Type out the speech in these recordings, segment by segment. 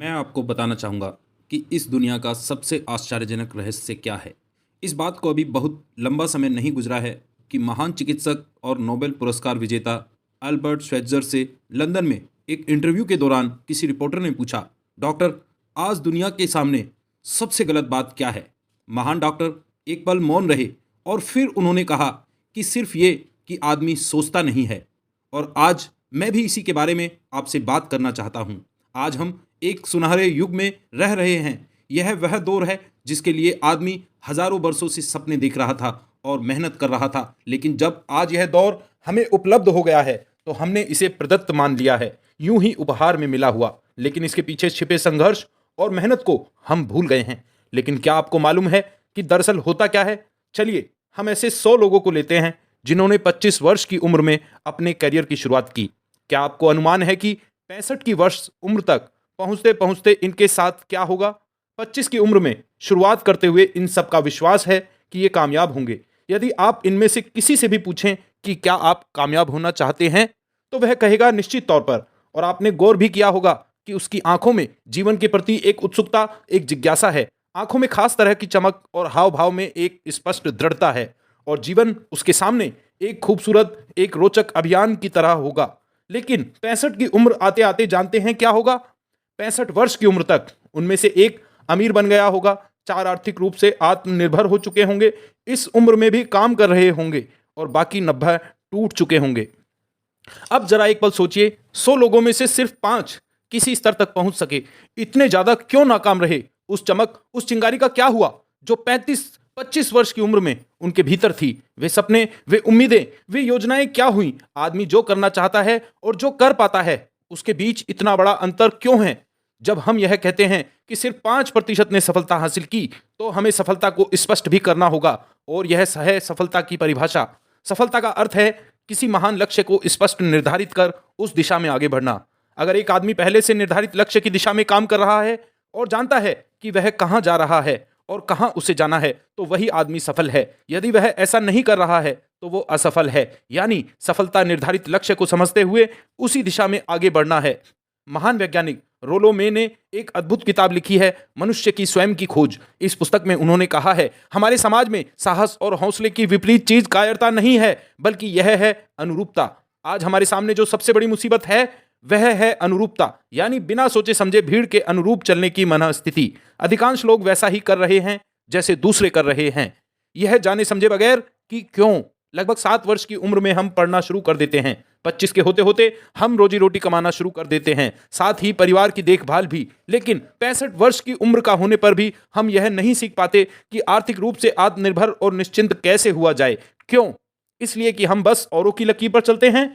मैं आपको बताना चाहूँगा कि इस दुनिया का सबसे आश्चर्यजनक रहस्य क्या है। इस बात को अभी बहुत लंबा समय नहीं गुजरा है कि महान चिकित्सक और नोबेल पुरस्कार विजेता अल्बर्ट श्वेitzer से लंदन में एक इंटरव्यू के दौरान किसी रिपोर्टर ने पूछा, डॉक्टर, आज दुनिया के सामने सबसे गलत बात क्या है? महान डॉक्टर एक पल मौन रहे और फिर उन्होंने कहा कि सिर्फ ये कि आदमी सोचता नहीं है। और आज मैं भी इसी के बारे में आपसे बात करना चाहता हूँ। आज हम एक सुनहरे युग में रह रहे हैं। यह वह दौर है जिसके लिए आदमी हजारों वर्षों से सपने देख रहा था और मेहनत कर रहा था, लेकिन जब आज यह दौर हमें उपलब्ध हो गया है तो हमने इसे प्रदत्त मान लिया है, यूं ही उपहार में मिला हुआ। लेकिन इसके पीछे छिपे संघर्ष और मेहनत को हम भूल गए हैं। लेकिन क्या आपको मालूम है कि दरअसल होता क्या है? चलिए हम ऐसे 100 लोगों को लेते हैं जिन्होंने 25 वर्ष की उम्र में अपने करियर की शुरुआत की। क्या आपको अनुमान है कि 65 की वर्ष उम्र तक पहुंचते पहुंचते इनके साथ क्या होगा? 25 की उम्र में शुरुआत करते हुए इन सब का विश्वास है कि ये कामयाब होंगे। यदि आप इनमें से किसी से भी पूछें कि क्या आप कामयाब होना चाहते हैं, तो वह कहेगा निश्चित तौर पर। और आपने गौर भी किया होगा कि उसकी आंखों में जीवन के प्रति एक उत्सुकता, एक जिज्ञासा है। आंखों में खास तरह की चमक और हाव भाव में एक स्पष्ट दृढ़ता है। और जीवन उसके सामने एक खूबसूरत, एक रोचक अभियान की तरह होगा। लेकिन 65 की उम्र आते आते जानते हैं क्या होगा? 65 वर्ष की उम्र तक उनमें से एक अमीर बन गया होगा, 4 आर्थिक रूप से आत्मनिर्भर हो चुके होंगे, इस उम्र में भी काम कर रहे होंगे, और बाकी 90 टूट चुके होंगे। अब जरा एक पल सोचिए, 100 लोगों में से सिर्फ 5 किसी स्तर तक पहुंच सके। इतने ज्यादा क्यों नाकाम रहे? उस चमक, उस चिंगारी का क्या हुआ जो 35-25 वर्ष की उम्र में उनके भीतर थी? वे सपने, वे उम्मीदें, वे योजनाएं क्या हुई? आदमी जो करना चाहता है और जो कर पाता है, उसके बीच इतना बड़ा अंतर क्यों है? जब हम यह कहते हैं कि सिर्फ 5% ने सफलता हासिल की, तो हमें सफलता को स्पष्ट भी करना होगा। और यह है सफलता की परिभाषा। सफलता का अर्थ है किसी महान लक्ष्य को स्पष्ट निर्धारित कर उस दिशा में आगे बढ़ना। अगर एक आदमी पहले से निर्धारित लक्ष्य की दिशा में काम कर रहा है और जानता है कि वह कहां जा रहा है और कहां उसे जाना है, तो वही आदमी सफल है। यदि वह ऐसा नहीं कर रहा है तो वो असफल है। यानी सफलता निर्धारित लक्ष्य को समझते हुए उसी दिशा में आगे बढ़ना है। महान वैज्ञानिक रोलो मे ने एक अद्भुत किताब लिखी है, मनुष्य की स्वयं की खोज। इस पुस्तक में उन्होंने कहा है, हमारे समाज में साहस और हौसले की विपरीत चीज कायरता नहीं है, बल्कि यह है अनुरूपता। आज हमारे सामने जो सबसे बड़ी मुसीबत है वह है अनुरूपता, यानी बिना सोचे समझे भीड़ के अनुरूप चलने की मनःस्थिति। अधिकांश लोग वैसा ही कर रहे हैं जैसे दूसरे कर रहे हैं, यह जाने समझे बगैर कि क्यों। लगभग 7 वर्ष की उम्र में हम पढ़ना शुरू कर देते हैं, 25 के होते होते हम रोजी रोटी कमाना शुरू कर देते हैं, साथ ही परिवार की देखभाल भी। लेकिन 65 वर्ष की उम्र का होने पर भी हम यह नहीं सीख पाते कि आर्थिक रूप से आत्मनिर्भर और निश्चिंत कैसे हुआ जाए। क्यों? इसलिए कि हम बस औरों की लकीर पर चलते हैं।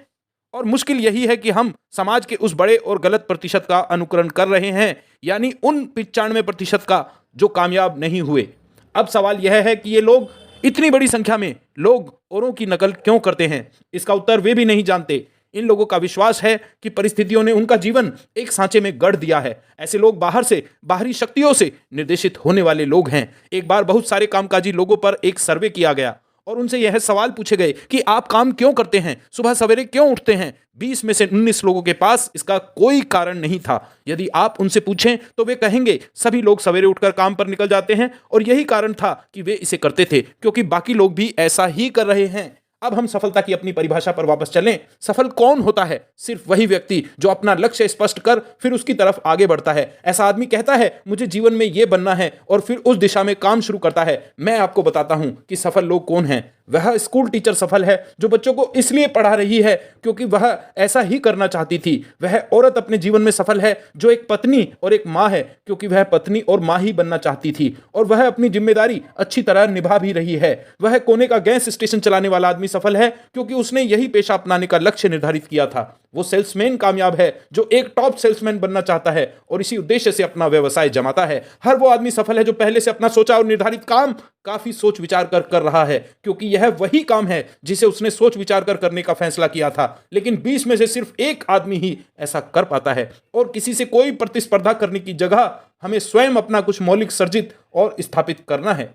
और मुश्किल यही है कि हम समाज के उस बड़े और गलत प्रतिशत का अनुकरण कर रहे हैं, यानी उन 95% का जो कामयाब नहीं हुए। अब सवाल यह है कि ये लोग, इतनी बड़ी संख्या में लोग औरों की नकल क्यों करते हैं? इसका उत्तर वे भी नहीं जानते। इन लोगों का विश्वास है कि परिस्थितियों ने उनका जीवन एक सांचे में गढ़ दिया है। ऐसे लोग बाहर से, बाहरी शक्तियों से निर्देशित होने वाले लोग हैं। एक बार बहुत सारे कामकाजी लोगों पर एक सर्वे किया गया और उनसे यह सवाल पूछे गए कि आप काम क्यों करते हैं, सुबह सवेरे क्यों उठते हैं? 20 में से 19 लोगों के पास इसका कोई कारण नहीं था। यदि आप उनसे पूछें तो वे कहेंगे सभी लोग सवेरे उठकर काम पर निकल जाते हैं और यही कारण था कि वे इसे करते थे, क्योंकि बाकी लोग भी ऐसा ही कर रहे हैं। अब हम सफलता की अपनी परिभाषा पर वापस चलें। सफल कौन होता है? सिर्फ वही व्यक्ति जो अपना लक्ष्य स्पष्ट कर फिर उसकी तरफ आगे बढ़ता है। ऐसा आदमी कहता है मुझे जीवन में यह बनना है और फिर उस दिशा में काम शुरू करता है। मैं आपको बताता हूं कि सफल लोग कौन हैं। वह स्कूल टीचर सफल है जो बच्चों को इसलिए पढ़ा रही है क्योंकि वह ऐसा ही करना चाहती थी। वह औरत अपने जीवन में सफल है जो एक पत्नी और एक माँ है, क्योंकि वह पत्नी और माँ ही बनना चाहती थी और वह अपनी जिम्मेदारी अच्छी तरह निभा भी रही है। वह कोने का गैस स्टेशन चलाने वाला आदमी सफल है क्योंकि उसने यही पेशा अपनाने का लक्ष्य निर्धारित किया था। वो सेल्समैन कामयाब है जो एक टॉप सेल्समैन बनना चाहता है और इसी उद्देश्य से अपना व्यवसाय जमाता है। हर वो आदमी सफल है जो पहले से अपना सोचा और निर्धारित काम काफी सोच विचार कर रहा है, क्योंकि यह वही काम है जिसे उसने सोच विचार कर करने का फैसला किया था। लेकिन 20 में से सिर्फ एक आदमी ही ऐसा कर पाता है। और किसी से कोई प्रतिस्पर्धा करने की जगह हमें स्वयं अपना कुछ मौलिक सर्जित और स्थापित करना है।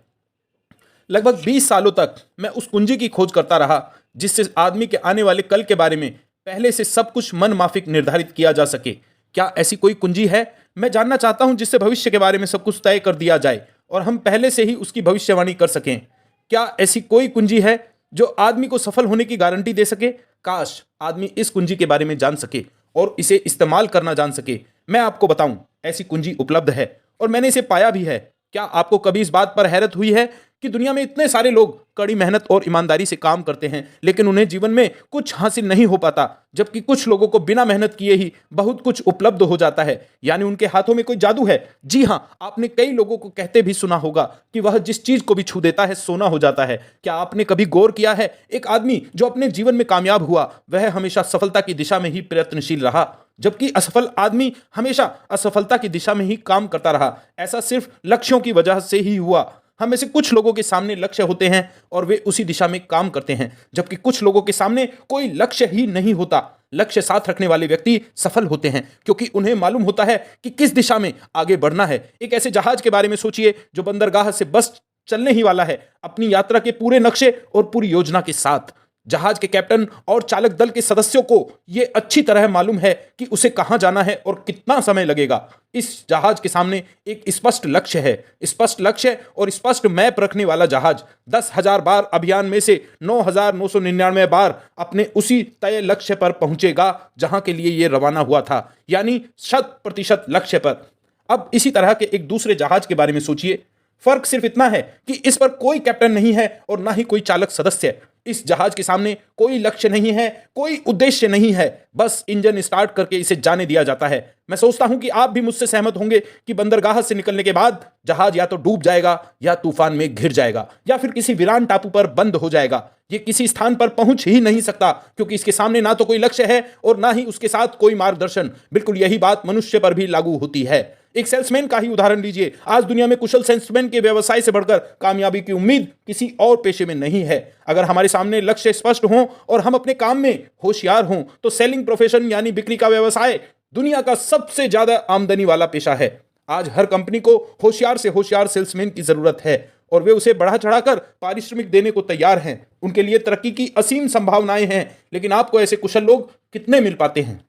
लगभग 20 सालों तक मैं उस कुंजी की खोज करता रहा जिससे आदमी के आने वाले कल के बारे में पहले से सब कुछ मन माफिक निर्धारित किया जा सके। क्या ऐसी कोई कुंजी है? मैं जानना चाहता हूं जिससे भविष्य के बारे में सब कुछ तय कर दिया जाए और हम पहले से ही उसकी भविष्यवाणी कर सकें। क्या ऐसी कोई कुंजी है जो आदमी को सफल होने की गारंटी दे सके? काश आदमी इस कुंजी के बारे में जान सके और इसे इस्तेमाल करना जान सके। मैं आपको बताऊं, ऐसी कुंजी उपलब्ध है और मैंने इसे पाया भी है। क्या आपको कभी इस बात पर हैरत हुई है कि दुनिया में इतने सारे लोग कड़ी मेहनत और ईमानदारी से काम करते हैं, लेकिन उन्हें जीवन में कुछ हासिल नहीं हो पाता, जबकि कुछ लोगों को बिना मेहनत किए ही बहुत कुछ उपलब्ध हो जाता है। यानी उनके हाथों में कोई जादू है। जी हाँ, आपने कई लोगों को कहते भी सुना होगा कि वह जिस चीज को भी छू देता है सोना हो जाता है। क्या आपने कभी गौर किया है, एक आदमी जो अपने जीवन में कामयाब हुआ वह हमेशा सफलता की दिशा में ही प्रयत्नशील रहा, जबकि असफल आदमी हमेशा असफलता की दिशा में ही काम करता रहा। ऐसा सिर्फ लक्ष्यों की वजह से ही हुआ। हम में से कुछ लोगों के सामने लक्ष्य होते हैं और वे उसी दिशा में काम करते हैं, जबकि कुछ लोगों के सामने कोई लक्ष्य ही नहीं होता। लक्ष्य साथ रखने वाले व्यक्ति सफल होते हैं क्योंकि उन्हें मालूम होता है कि किस दिशा में आगे बढ़ना है। एक ऐसे जहाज के बारे में सोचिए जो बंदरगाह से बस चलने ही वाला है, अपनी यात्रा के पूरे नक्शे और पूरी योजना के साथ। जहाज के कैप्टन और चालक दल के सदस्यों को यह अच्छी तरह मालूम है कि उसे कहां जाना है और कितना समय लगेगा। इस जहाज के सामने एक स्पष्ट लक्ष्य है। स्पष्ट लक्ष्य और स्पष्ट मैप रखने वाला जहाज 10,000 बार अभियान में से 9,999 बार अपने उसी तय लक्ष्य पर पहुंचेगा जहां के लिए यह रवाना हुआ था, यानी 100% लक्ष्य पर। अब इसी तरह के एक दूसरे जहाज के बारे में सोचिए। फर्क सिर्फ इतना है कि इस पर कोई कैप्टन नहीं है और ना ही कोई चालक सदस्य। इस जहाज के सामने कोई लक्ष्य नहीं है, कोई उद्देश्य नहीं है, बस इंजन स्टार्ट करके इसे जाने दिया जाता है। मैं सोचता हूं कि आप भी मुझसे सहमत होंगे कि बंदरगाह से निकलने के बाद जहाज या तो डूब जाएगा या तूफान में घिर जाएगा या फिर किसी वीरान टापू पर बंद हो जाएगा। ये किसी स्थान पर पहुंच ही नहीं सकता क्योंकि इसके सामने ना तो कोई लक्ष्य है और ना ही उसके साथ कोई मार्गदर्शन। बिल्कुल यही बात मनुष्य पर भी लागू होती है। एक सेल्समैन का ही उदाहरण लीजिए। आज दुनिया में कुशल सेल्समैन के व्यवसाय से बढ़कर कामयाबी की उम्मीद किसी और पेशे में नहीं है। अगर हमारे सामने लक्ष्य स्पष्ट हो और हम अपने काम में होशियार हों तो सेलिंग प्रोफेशन यानी बिक्री का व्यवसाय दुनिया का सबसे ज्यादा आमदनी वाला पेशा है। आज हर कंपनी को होशियार से होशियार सेल्समैन की जरूरत है और वे उसे बढ़ा चढ़ाकर पारिश्रमिक देने को तैयार हैं। उनके लिए तरक्की की असीम संभावनाएं हैं, लेकिन आपको ऐसे कुशल लोग कितने मिल पाते हैं?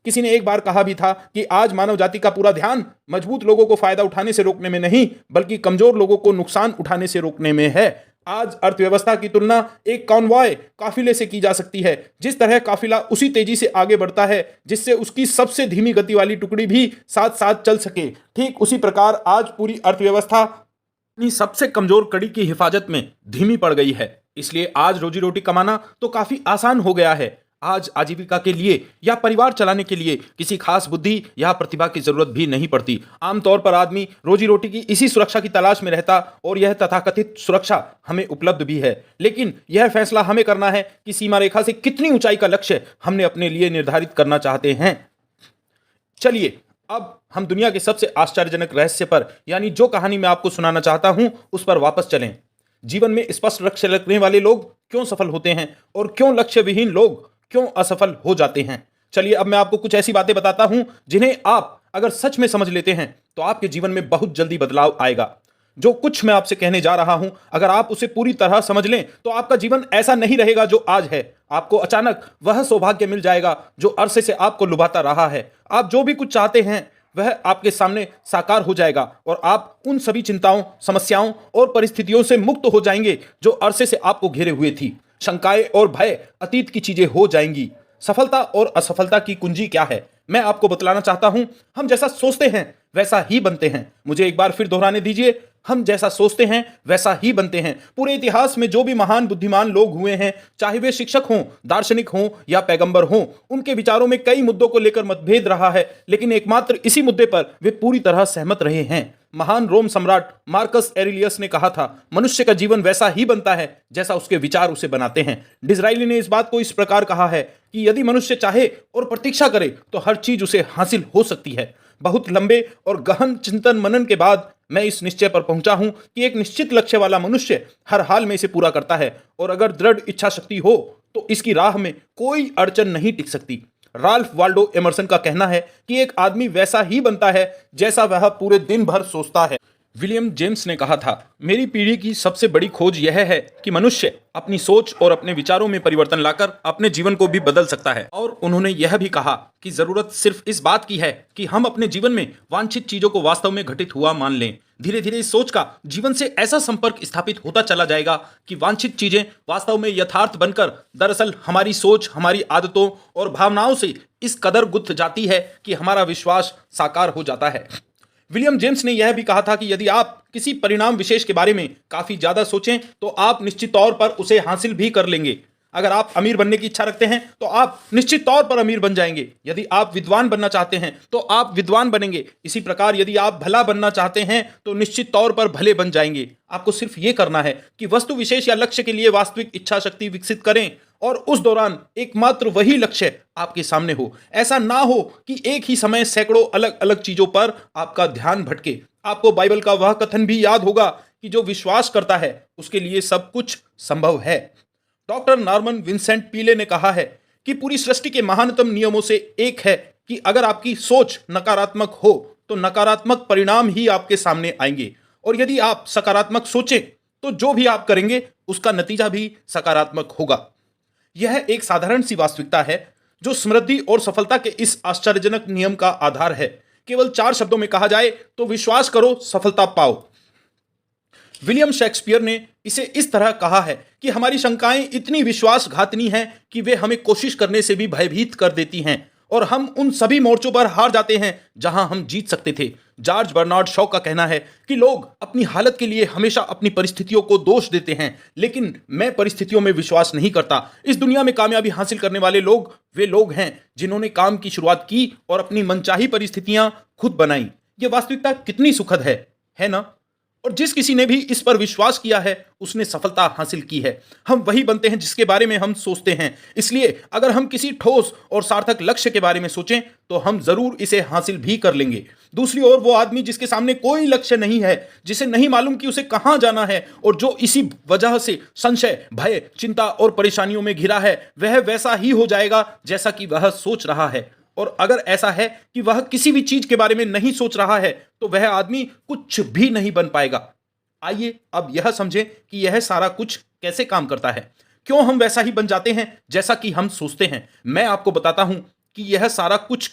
किसी ने एक बार कहा भी था कि आज मानव जाति का पूरा ध्यान मजबूत लोगों को फायदा उठाने से रोकने में नहीं, बल्कि कमजोर लोगों को नुकसान उठाने से रोकने में है। आज अर्थव्यवस्था की तुलना एक कॉन्वॉय काफिले से की जा सकती है। जिस तरह काफिला उसी तेजी से आगे बढ़ता है जिससे उसकी सबसे धीमी गति वाली टुकड़ी भी साथ साथ चल सके, ठीक उसी प्रकार आज पूरी अर्थव्यवस्था अपनी सबसे कमजोर कड़ी की हिफाजत में धीमी पड़ गई है। इसलिए आज रोजी रोटी कमाना तो काफी आसान हो गया है। आज आजीविका के लिए या परिवार चलाने के लिए किसी खास बुद्धि या प्रतिभा की जरूरत भी नहीं पड़ती। आमतौर पर आदमी रोजी रोटी की इसी सुरक्षा की तलाश में रहता और यह तथाकथित सुरक्षा हमें उपलब्ध भी है। लेकिन यह फैसला हमें करना है कि सीमा रेखा से कितनी ऊंचाई का लक्ष्य हमने अपने लिए निर्धारित करना चाहते हैं। चलिए अब हम दुनिया के सबसे आश्चर्यजनक रहस्य पर, यानी जो कहानी मैं आपको सुनाना चाहता हूं, उस पर वापस चलें। जीवन में स्पष्ट लक्ष्य रखने वाले लोग क्यों सफल होते हैं और क्यों लक्ष्य विहीन लोग क्यों असफल हो जाते हैं। चलिए अब मैं आपको कुछ ऐसी बातें बताता हूं जिन्हें आप अगर सच में समझ लेते हैं तो आपके जीवन में बहुत जल्दी बदलाव आएगा। जो कुछ मैं आपसे कहने जा रहा हूं, अगर आप उसे पूरी तरह समझ लें तो आपका जीवन ऐसा नहीं रहेगा जो आज है। आपको अचानक वह सौभाग्य मिल जाएगा जो अरसे से आपको लुभाता रहा है। आप जो भी कुछ चाहते हैं वह आपके सामने साकार हो जाएगा और आप उन सभी चिंताओं, समस्याओं और परिस्थितियों से मुक्त हो जाएंगे जो अरसे से आपको घेरे हुए थी। शंकाएं और भय अतीत की चीजें हो जाएंगी। सफलता और असफलता की कुंजी क्या है, मैं आपको बतलाना चाहता हूं। हम जैसा सोचते हैं वैसा ही बनते हैं। मुझे एक बार फिर दोहराने दीजिए, हम जैसा सोचते हैं वैसा ही बनते हैं। पूरे इतिहास में जो भी महान बुद्धिमान लोग हुए हैं, चाहे वे शिक्षक हों, दार्शनिक हों या पैगंबर हों, उनके विचारों में कई मुद्दों को लेकर मतभेद रहा है, लेकिन एकमात्र इसी मुद्दे पर वे पूरी तरह सहमत रहे हैं। महान रोम सम्राट मार्कस एरिलियस ने कहा था, मनुष्य का जीवन वैसा ही बनता है जैसा उसके विचार उसे बनाते हैं। डिज़राइली ने इस बात को इस प्रकार कहा है कि यदि मनुष्य चाहे और प्रतीक्षा करे तो हर चीज उसे हासिल हो सकती है। बहुत लंबे और गहन चिंतन मनन के बाद मैं इस निश्चय पर पहुंचा हूं कि एक निश्चित लक्ष्य वाला मनुष्य हर हाल में इसे पूरा करता है और अगर दृढ़ इच्छा शक्ति हो तो इसकी राह में कोई अड़चन नहीं टिक सकती। राल्फ वाल्डो एमर्सन का कहना है कि एक आदमी वैसा ही बनता है जैसा वह पूरे दिन भर सोचता है। विलियम जेम्स ने कहा था, मेरी पीढ़ी की सबसे बड़ी खोज यह है कि मनुष्य अपनी सोच और अपने विचारों में परिवर्तन लाकर अपने जीवन को भी बदल सकता है। और उन्होंने यह भी कहा कि जरूरत सिर्फ इस बात की है कि हम अपने जीवन में वांछित चीजों को वास्तव में घटित हुआ मान लें। धीरे धीरे इस सोच का जीवन से ऐसा संपर्क स्थापित होता चला जाएगा कि वांछित चीजें वास्तव में यथार्थ बनकर दरअसल हमारी सोच, हमारी आदतों और भावनाओं से इस कदर गुंथ जाती है कि हमारा विश्वास साकार हो जाता है। विलियम जेम्स ने यह भी कहा था कि यदि आप किसी परिणाम विशेष के बारे में काफी ज्यादा सोचें तो आप निश्चित तौर पर उसे हासिल भी कर लेंगे। अगर आप अमीर बनने की इच्छा रखते हैं तो आप निश्चित तौर पर अमीर बन जाएंगे। यदि आप विद्वान बनना चाहते हैं तो आप विद्वान बनेंगे। इसी प्रकार यदि आप भला बनना चाहते हैं तो निश्चित तौर पर भले बन जाएंगे। आपको सिर्फ ये करना है कि वस्तु विशेष या लक्ष्य के लिए वास्तविक इच्छा शक्ति विकसित करें और उस दौरान एकमात्र वही लक्ष्य आपके सामने हो। ऐसा ना हो कि एक ही समय सैकड़ों अलग अलग चीजों पर आपका ध्यान भटके। आपको बाइबल का वह कथन भी याद होगा कि जो विश्वास करता है उसके लिए सब कुछ संभव है। डॉक्टर नॉर्मन विंसेंट पीले ने कहा है कि पूरी सृष्टि के महानतम नियमों से एक है कि अगर आपकी सोच नकारात्मक हो तो नकारात्मक परिणाम ही आपके सामने आएंगे, और यदि आप सकारात्मक सोचें तो जो भी आप करेंगे उसका नतीजा भी सकारात्मक होगा। यह एक साधारण सी वास्तविकता है जो समृद्धि और सफलता के इस आश्चर्यजनक नियम का आधार है। केवल 4 शब्दों में कहा जाए तो विश्वास करो, सफलता पाओ। विलियम शेक्सपियर ने इसे इस तरह कहा है कि हमारी शंकाएं इतनी विश्वासघातिनी हैं कि वे हमें कोशिश करने से भी भयभीत कर देती हैं और हम उन सभी मोर्चों पर हार जाते हैं जहां हम जीत सकते थे। जॉर्ज बर्नार्ड शॉ का कहना है कि लोग अपनी हालत के लिए हमेशा अपनी परिस्थितियों को दोष देते हैं, लेकिन मैं परिस्थितियों में विश्वास नहीं करता। इस दुनिया में कामयाबी हासिल करने वाले लोग वे लोग हैं जिन्होंने काम की शुरुआत की और अपनी मनचाही परिस्थितियां खुद बनाई। यह वास्तविकता कितनी सुखद है ना? और जिस किसी ने भी इस पर विश्वास किया है उसने सफलता हासिल की है। हम वही बनते हैं जिसके बारे में हम सोचते हैं। इसलिए अगर हम किसी ठोस और सार्थक लक्ष्य के बारे में सोचें तो हम जरूर इसे हासिल भी कर लेंगे। दूसरी ओर वो आदमी जिसके सामने कोई लक्ष्य नहीं है, जिसे नहीं मालूम कि उसे कहां जाना है और जो इसी वजह से संशय, भय, चिंता और परेशानियों में घिरा है, वह वैसा ही हो जाएगा जैसा कि वह सोच रहा है। और अगर ऐसा है कि वह किसी भी चीज के बारे में नहीं सोच रहा है तो वह आदमी कुछ भी नहीं बन पाएगा। आइए अब यह समझें कि यह सारा कुछ कैसे काम करता है, क्यों हम वैसा ही बन जाते हैं जैसा कि हम सोचते हैं। मैं आपको बताता हूं कि यह सारा कुछ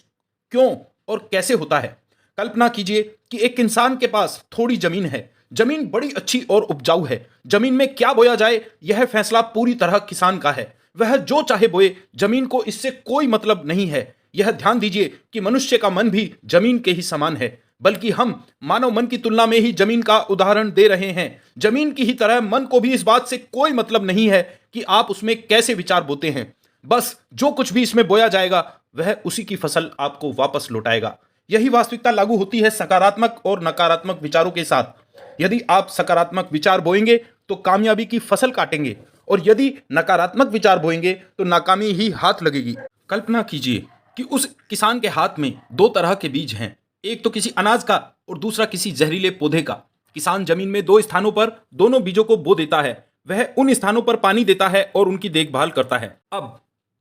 क्यों और कैसे होता है। कल्पना कीजिए कि एक इंसान के पास थोड़ी जमीन है। जमीन बड़ी अच्छी और उपजाऊ है। जमीन में क्या बोया जाए यह फैसला पूरी तरह किसान का है। वह जो चाहे बोए, जमीन को इससे कोई मतलब नहीं है। यह ध्यान दीजिए कि मनुष्य का मन भी जमीन के ही समान है, बल्कि हम मानव मन की तुलना में ही जमीन का उदाहरण दे रहे हैं। जमीन की ही तरह मन को भी इस बात से कोई मतलब नहीं है कि आप उसमें कैसे विचार बोते हैं। बस जो कुछ भी इसमें बोया जाएगा वह उसी की फसल आपको वापस लौटाएगा। यही वास्तविकता लागू होती है सकारात्मक और नकारात्मक विचारों के साथ। यदि आप सकारात्मक विचार बोएंगे तो कामयाबी की फसल काटेंगे, और यदि नकारात्मक विचार बोएंगे तो नाकामी ही हाथ लगेगी। कल्पना कीजिए कि उस किसान के हाथ में 2 तरह के बीज हैं, एक तो किसी अनाज का और दूसरा किसी जहरीले पौधे का। किसान जमीन में 2 स्थानों पर दोनों बीजों को बो देता है। वह उन स्थानों पर पानी देता है और उनकी देखभाल करता है। अब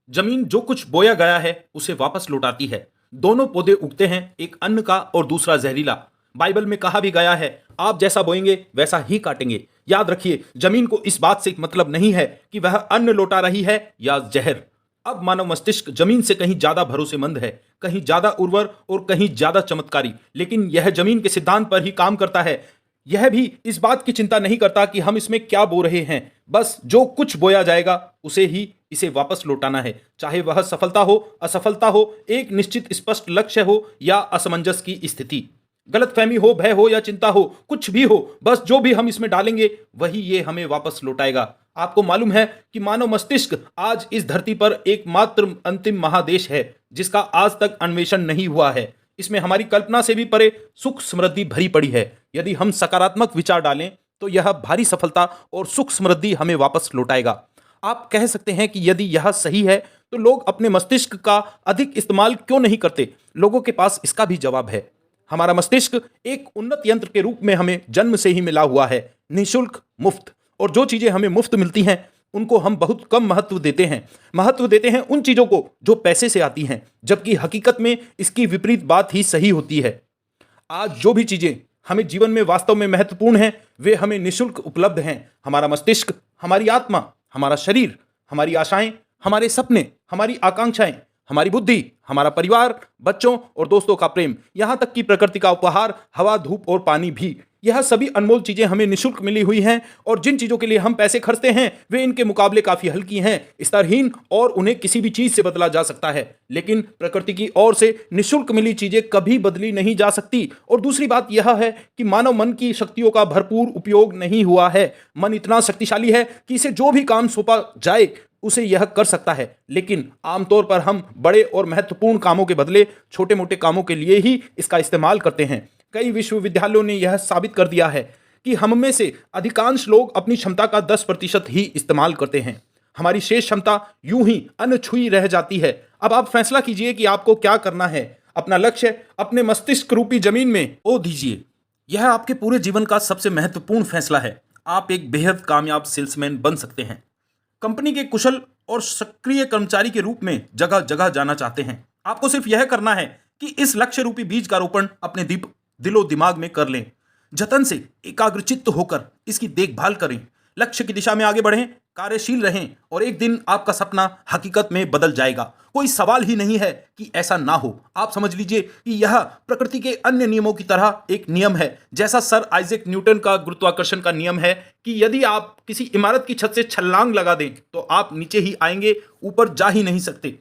जमीन जो कुछ बोया गया है उसे वापस लौटाती है। दोनों पौधे उगते हैं, एक अन्न का और दूसरा जहरीला। बाइबल में कहा भी गया है, आप जैसा बोएंगे वैसा ही काटेंगे। याद रखिए, जमीन को इस बात से मतलब नहीं है कि वह अन्न लौटा रही है या जहर। अब मानव मस्तिष्क जमीन से कहीं ज्यादा भरोसेमंद है, कहीं ज्यादा उर्वर और कहीं ज्यादा चमत्कारी, लेकिन यह जमीन के सिद्धांत पर ही काम करता है। यह भी इस बात की चिंता नहीं करता कि हम इसमें क्या बो रहे हैं। बस जो कुछ बोया जाएगा उसे ही इसे वापस लौटाना है, चाहे वह सफलता हो, असफलता हो, एक निश्चित स्पष्ट लक्ष्य हो या असमंजस की स्थिति, गलतफहमी हो, भय हो या चिंता हो, कुछ भी हो। बस जो भी हम इसमें डालेंगे वही ये हमें वापस लौटाएगा। आपको मालूम है कि मानव मस्तिष्क आज इस धरती पर एकमात्र अंतिम महादेश है जिसका आज तक अन्वेषण नहीं हुआ है। इसमें हमारी कल्पना से भी परे सुख समृद्धि भरी पड़ी है। यदि हम सकारात्मक विचार डालें तो यह भारी सफलता और सुख समृद्धि हमें वापस लौटाएगा। आप कह सकते हैं कि यदि यह सही है तो लोग अपने मस्तिष्क का अधिक इस्तेमाल क्यों नहीं करते? लोगों के पास इसका भी जवाब है। हमारा मस्तिष्क एक उन्नत यंत्र के रूप में हमें जन्म से ही मिला हुआ है, निःशुल्क, मुफ्त। और जो चीजें हमें मुफ्त मिलती हैं उनको हम बहुत कम महत्व देते हैं। महत्व देते हैं उन चीजों को जो पैसे से आती हैं, जबकि हकीकत में इसकी विपरीत बात ही सही होती है। आज जो भी चीजें हमें जीवन में वास्तव में महत्वपूर्ण हैं वे हमें निःशुल्क उपलब्ध हैं। हमारा मस्तिष्क, हमारी आत्मा, हमारा शरीर, हमारी आशाएं, हमारे सपने, हमारी आकांक्षाएं, हमारी बुद्धि, हमारा परिवार, बच्चों और दोस्तों का प्रेम, यहां तक कि प्रकृति का उपहार, हवा, धूप और पानी भी। यह सभी अनमोल चीजें हमें निःशुल्क मिली हुई हैं और जिन चीजों के लिए हम पैसे खर्चते हैं वे इनके मुकाबले काफी हल्की हैं, स्तरहीन और उन्हें किसी भी चीज से बदला जा सकता है। लेकिन प्रकृति की ओर से निःशुल्क मिली चीजें कभी बदली नहीं जा सकती। और दूसरी बात यह है कि मानव मन की शक्तियों का भरपूर उपयोग नहीं हुआ है। मन इतना शक्तिशाली है कि इसे जो भी काम सौंपा जाए उसे यह कर सकता है, लेकिन आमतौर पर हम बड़े और महत्वपूर्ण कामों के बदले छोटे मोटे कामों के लिए ही इसका इस्तेमाल करते हैं। कई विश्वविद्यालयों ने यह साबित कर दिया है कि हम में से अधिकांश लोग अपनी क्षमता का 10% ही इस्तेमाल करते हैं। हमारी शेष क्षमता यूं ही अनछुई रह जाती है। अब आप फैसला कीजिए कि आपको क्या करना है। अपना लक्ष्य अपने मस्तिष्क रूपी जमीन में बो दीजिए। यह आपके पूरे जीवन का सबसे महत्वपूर्ण फैसला है। आप एक बेहद कामयाब सेल्समैन बन सकते हैं, कंपनी के कुशल और सक्रिय कर्मचारी के रूप में जगह जगह जाना चाहते हैं। आपको सिर्फ यह करना है कि इस लक्ष्य रूपी बीज का रोपण अपने दिलो दिमाग में कर लें। जतन से एकाग्रचित्त होकर इसकी देखभाल करें। लक्ष्य की दिशा में आगे बढ़ें, कार्यशील रहें और एक दिन आपका सपना हकीकत में बदल जाएगा। कोई सवाल ही नहीं है कि ऐसा ना हो। आप समझ लीजिए कि यह प्रकृति के अन्य नियमों की तरह एक नियम है, जैसा सर आइजैक न्यूटन का गुरुत्वाकर्षण का नियम है कि यदि आप किसी इमारत की छत से छलांग लगा दें तो आप नीचे ही आएंगे, ऊपर जा ही नहीं सकते।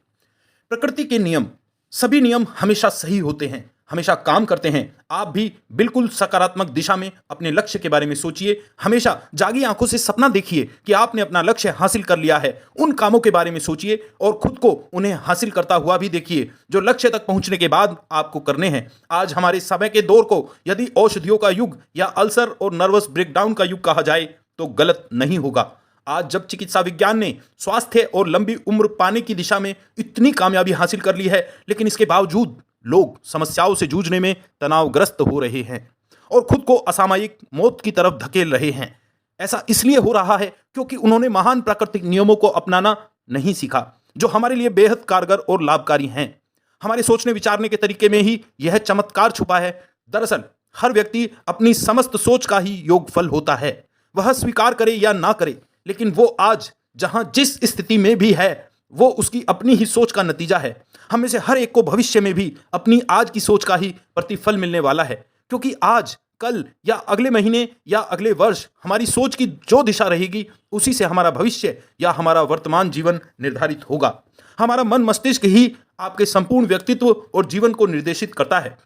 प्रकृति के नियम, सभी नियम हमेशा सही होते हैं, हमेशा काम करते हैं। आप भी बिल्कुल सकारात्मक दिशा में अपने लक्ष्य के बारे में सोचिए। हमेशा जागी आंखों से सपना देखिए कि आपने अपना लक्ष्य हासिल कर लिया है। उन कामों के बारे में सोचिए और खुद को उन्हें हासिल करता हुआ भी देखिए जो लक्ष्य तक पहुंचने के बाद आपको करने हैं। आज हमारे समय के दौर को यदि औषधियों का युग या अल्सर और नर्वस ब्रेकडाउन का युग कहा जाए तो गलत नहीं होगा। आज जब चिकित्सा विज्ञान ने स्वास्थ्य और लंबी उम्र पाने की दिशा में इतनी कामयाबी हासिल कर ली है, लेकिन इसके बावजूद लोग समस्याओं से जूझने में तनावग्रस्त हो रहे हैं और खुद को असामयिक मौत की तरफ धकेल रहे हैं। ऐसा इसलिए हो रहा है क्योंकि उन्होंने महान प्राकृतिक नियमों को अपनाना नहीं सीखा, जो हमारे लिए बेहद कारगर और लाभकारी हैं। हमारे सोचने विचारने के तरीके में ही यह चमत्कार छुपा है। दरअसल हर व्यक्ति अपनी समस्त सोच का ही योगफल होता है, वह स्वीकार करे या ना करे, लेकिन वो आज जहां जिस स्थिति में भी है वो उसकी अपनी ही सोच का नतीजा है। हम में से हर एक को भविष्य में भी अपनी आज की सोच का ही प्रतिफल मिलने वाला है, क्योंकि आज, कल या अगले महीने या अगले वर्ष हमारी सोच की जो दिशा रहेगी उसी से हमारा भविष्य या हमारा वर्तमान जीवन निर्धारित होगा। हमारा मन मस्तिष्क ही आपके संपूर्ण व्यक्तित्व और जीवन को निर्देशित करता है।